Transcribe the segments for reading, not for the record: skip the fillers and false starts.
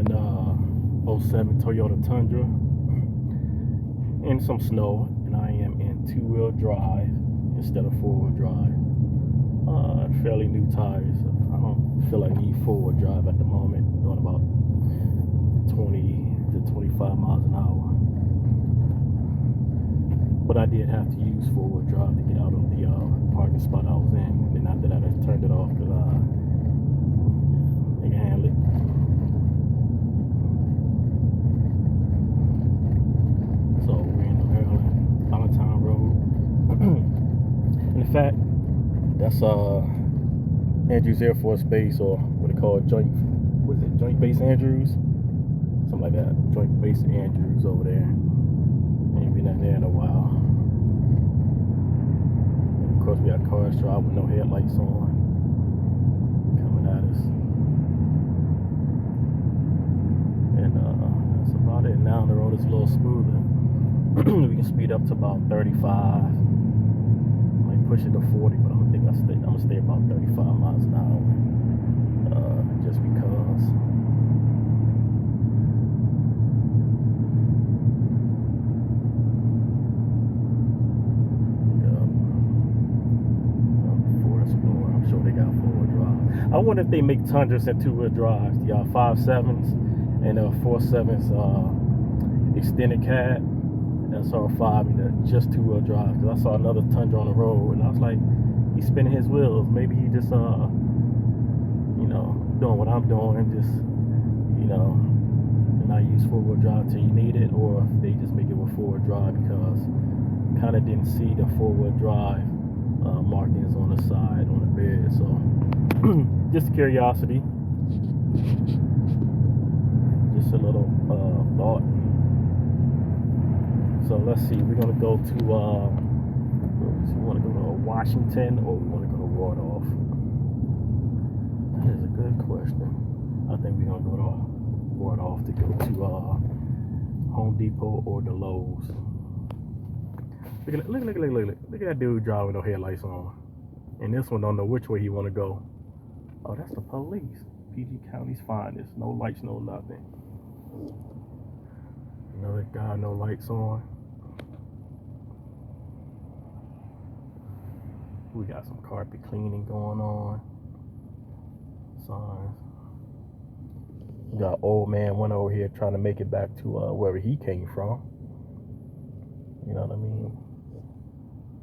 driving '07 Toyota Tundra in some snow, and I am in two-wheel drive instead of four-wheel drive. Fairly new tires. I don't feel I need four-wheel drive at the moment. Doing about 20 to 25 miles an hour. But I did have to use four-wheel drive to get out of the parking spot I was in. And after that, I turned it off because I can handle it. So we're in Maryland, Allentown Road. And in fact, that's Andrews Air Force Base, or what they call Joint Base Andrews? Something like that. Joint Base Andrews over there. Ain't been in there in a while. And of course, we got cars driving with no headlights on coming at us. And that's about it. Now the road is a little smoother. We can speed up to about 35. Might push it to 40, but I'm gonna stay about 35 miles an hour. Just because. I wonder if they make Tundras and two-wheel drives, the 5.7s and 4.7s extended cab, SR5, and just two-wheel drive. Because I saw another Tundra on the road, and I was like, he's spinning his wheels. Maybe he just, doing what I'm doing, and just, not use four-wheel drive till you need it, or if they just make it with four-wheel drive, because kind of didn't see the four-wheel drive markings on the side on the bed. So just curiosity, just a little thought. So let's see, we're gonna go to we want to go to Washington, or we want to go to Wardolph? That is a good question. I think we're gonna go to Wardolph to go to Home Depot or the Lowe's. Look at that dude driving with no headlights on. And this one don't know which way he want to go. Oh, that's the police. PG County's finest. No lights, no nothing. Another guy, no lights on. We got some carpet cleaning going on. Signs. We got old man one over here trying to make it back to wherever he came from. You know what I mean?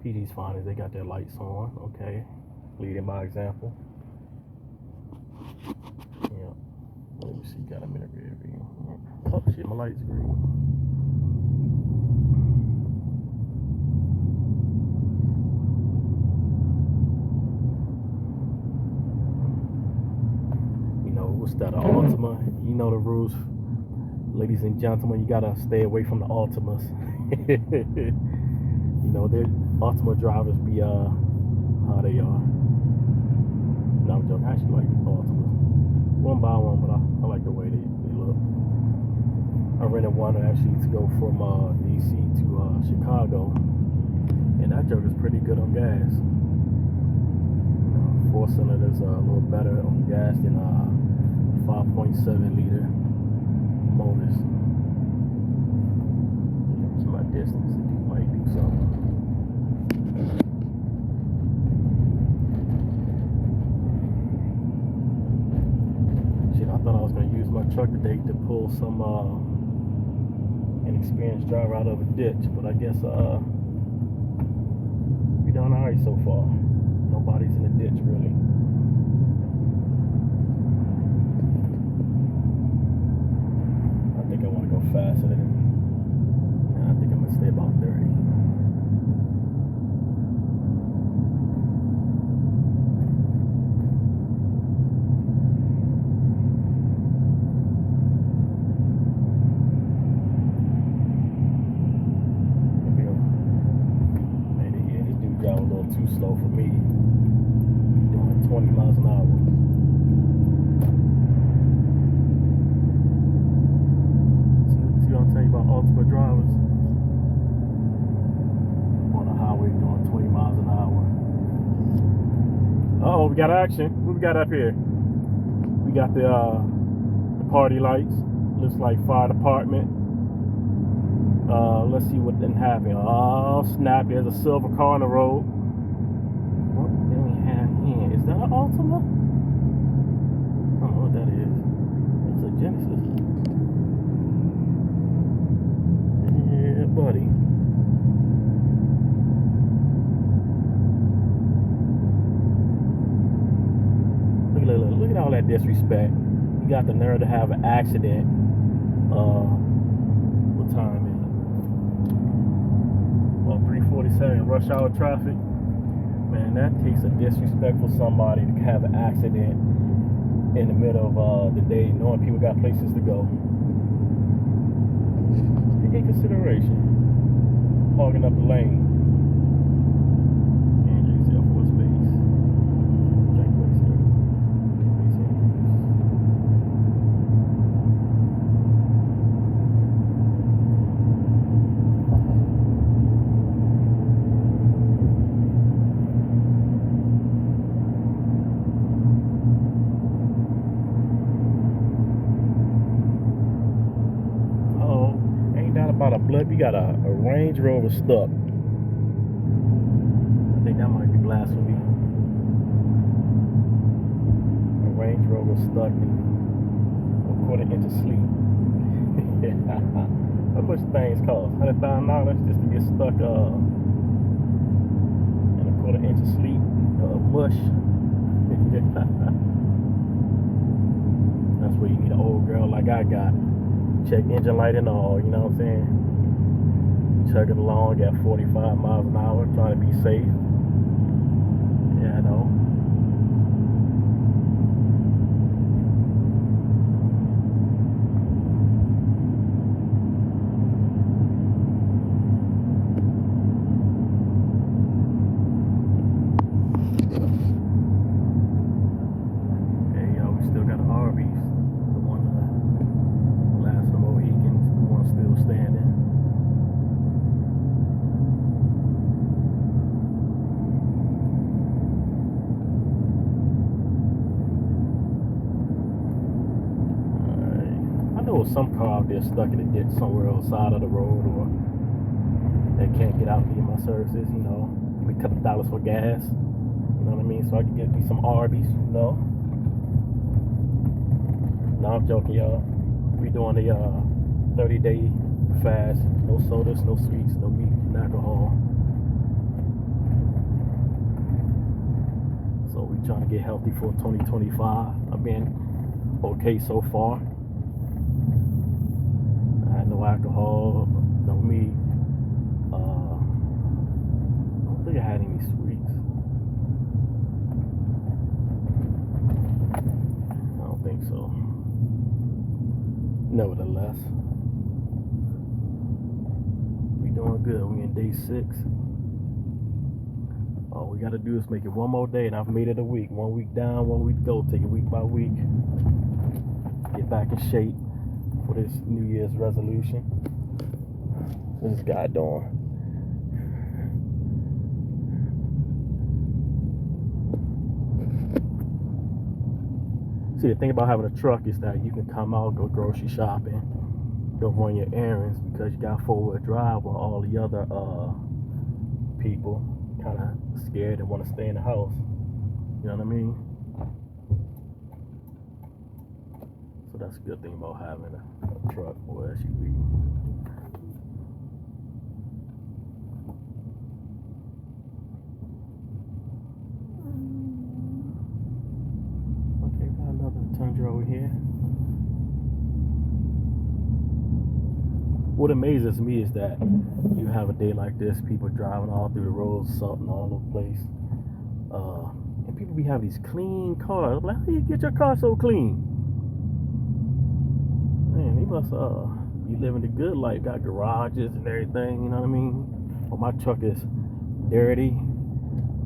PD's fine as they got their lights on. Okay, leading by example. Yeah. Let me see. Got a minute review. Oh shit, my light's green. What's that? An Altima. You know the rules, ladies and gentlemen. You gotta stay away from the Altimas. Their Altima drivers be how they are. No, I'm joking. I actually like Altimas. One by one, but I like the way they look. I rented one actually to go from DC to Chicago, and that joke is pretty good on gas. 4-cylinder is a little better on gas than 5.7 liter motors. To my distance, it might do something. Shit, I thought I was gonna use my truck today to pull some inexperienced driver out of a ditch, but I guess we done alright so far. Nobody's in the ditch really. I think I want to go faster than. I think I'm gonna stay about 30. Too slow for me. Doing 20 miles an hour. See what I'm telling you about Altima drivers? On the highway doing 20 miles an hour. Uh oh, we got action. What we got up here? We got the party lights. Looks like fire department. Let's see what didn't happen. Oh snap! There's a silver car on the road. What do we have here? Is that an Altima? I don't know what that is. It's a Genesis. Yeah, buddy. Look at all that disrespect. You got the nerve to have an accident. What time is it? Well, 3:47. Rush hour traffic. Man, that takes a disrespect for somebody to have an accident in the middle of the day, knowing people got places to go. Take in consideration. Hogging up the lane. Andrew's Air Force Base. Jack Base here. Base Andrews. About a blood, we got a Range Rover stuck. I think that might be blasphemy. A Range Rover stuck in a quarter inch of sleep. How much things cost? $100,000 just to get stuck in a quarter inch of sleep. Mush. That's where you need an old girl like I got. Check engine light and all, you know what I'm saying? Chugging along at 45 miles an hour, trying to be safe. Yeah, I know. Hey, yo, we still got the Arby's. Still standing. Alright. I know some car out there stuck in a ditch somewhere on the side of the road, or they can't get out and get my services, you know. Give me a couple dollars for gas. You know what I mean? So I can get me some Arby's, you know. No, I'm joking, y'all. We doing the 30-day fast, no sodas, no sweets, no meat, no alcohol. So we trying to get healthy for 2025. I've been okay so far. I had no alcohol, no meat. I don't think I had any sweets. I don't think so. Nevertheless, doing good. We in day 6. All we gotta do is make it one more day, and I've made it a week. 1 week down, 1 week go. Take it week by week. Get back in shape for this New Year's resolution. What's this guy doing? See, the thing about having a truck is that you can come out, go grocery shopping, go run your errands, because you got 4-wheel drive, while all the other people kind of scared and want to stay in the house. You know what I mean? So that's a good thing about having a truck or SUV. Okay, got another Tundra over here. What amazes me is that you have a day like this, people driving all through the roads, salting all over the place, and people be having these clean cars. I'm like, how do you get your car so clean? Man, they must be living the good life. Got garages and everything, you know what I mean? Well, my truck is dirty,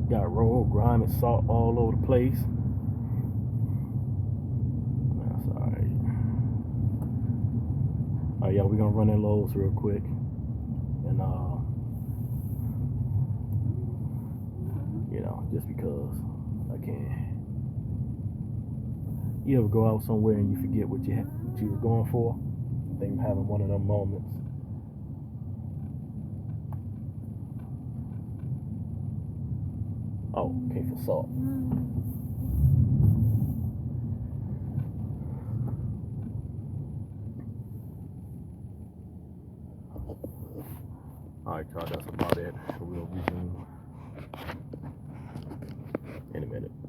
got road grime and salt all over the place. That's alright. Alright, y'all, we're gonna run in Lowe's real quick, and you know, just because I can. You ever go out somewhere and you forget what you was going for? I think I'm having one of them moments. Oh, okay, for salt. Alright, y'all, that's about it. We'll resume in a minute.